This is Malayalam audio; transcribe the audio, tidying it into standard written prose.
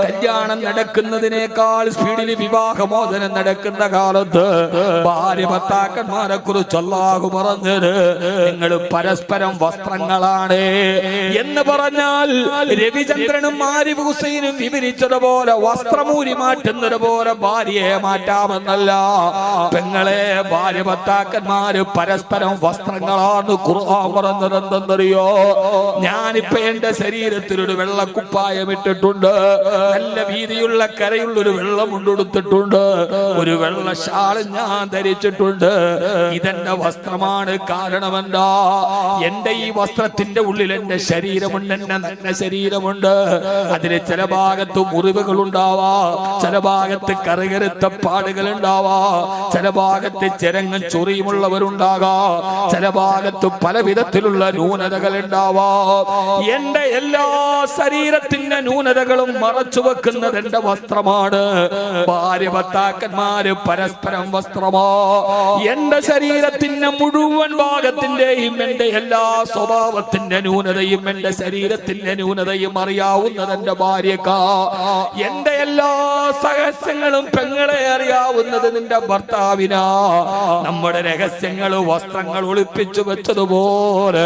കല്യാണം നടക്കുന്നതിനേക്കാൾ സ്പീഡിൽ വിവാഹമോചനം നടക്കുന്ന കാലത്ത് ഭാര്യ ഭർത്താക്കന്മാരെ കുറിച്ച് അല്ലാഹു പറഞ്ഞത് നിങ്ങൾ പരസ്പരം വസ്ത്രങ്ങളാണ് എന്ന് പറഞ്ഞാൽ രവിചന്ദ്രനും ആരിഫ് ഹുസൈനും വിവരിച്ചതുപോലെ വസ്ത്രമൂരി മാറ്റുന്നത് പോലെ ഭാര്യയെ മാറ്റാമെന്നല്ല. പെങ്ങളെ, ഭാര്യ ഭർത്താക്കന്മാര് പരസ്പരം വസ്ത്രങ്ങളാണ് ഖുർആൻ പറഞ്ഞത്. എന്തെന്നറിയോ? ഞാനിപ്പോ എന്റെ ശരീരത്തിൽ ഒരു വെള്ളക്കുപ്പായം ഇട്ടിട്ടുണ്ട്, നല്ല വീതിയുള്ള കരയുള്ള ഒരു വെള്ളം ഉടുത്തിട്ടുണ്ട്, ഒരു വെള്ള ഷാള് ഞാൻ ധരിച്ചിട്ടുണ്ട്. ഇതെന്റെ വസ്ത്രമാണ്. കാരണമെന്താ? എന്റെ ഈ വസ്ത്രത്തിന്റെ ഉള്ളിൽ എന്റെ ശരീരമുണ്ട്, എന്റെ നല്ല ശരീരമുണ്ട്. അതിന് ചില ഭാഗത്ത് മുറിവുകൾ ഉണ്ടാവാ, ചില ഭാഗത്ത് കറുകറുത്ത പാടുകൾ ഉണ്ടാവാ, ചില ഭാഗത്ത് ചെരങ്ങൻ ചൊറിയുമുള്ളവരുണ്ടാകാ, ചില ഭാഗത്ത് പല വിധത്തിലുള്ള ന്യൂനതകൾ ഉണ്ടാവാ. എന്റെ എല്ലാ ശരീരത്തിന്റെ ന്യൂനതകളും മറച്ചു വെക്കുന്നത് എന്റെ വസ്ത്രമാണ്. ഭാര്യ ഭർത്താക്കന്മാര് പരസ്പരം വസ്ത്രമോ. എന്റെ ശരീരത്തിന്റെ മുഴുവൻ ഭാഗത്തിന്റെയും എന്റെ എല്ലാ സ്വഭാവത്തിന്റെ ന്യൂനതയും എന്റെ ശരീരത്തിന്റെ ന്യൂനതയും അറിയാവുന്നത് എന്റെ ഭാര്യക്കാ. എന്റെ എല്ലാ രഹസ്യങ്ങളും പെങ്ങളെ അറിയാവുന്നത് നിന്റെ ഭർത്താവിനാ. നമ്മുടെ രഹസ്യങ്ങൾ വസ്ത്രങ്ങൾ ഒളിപ്പിച്ചു വെച്ചതുപോലെ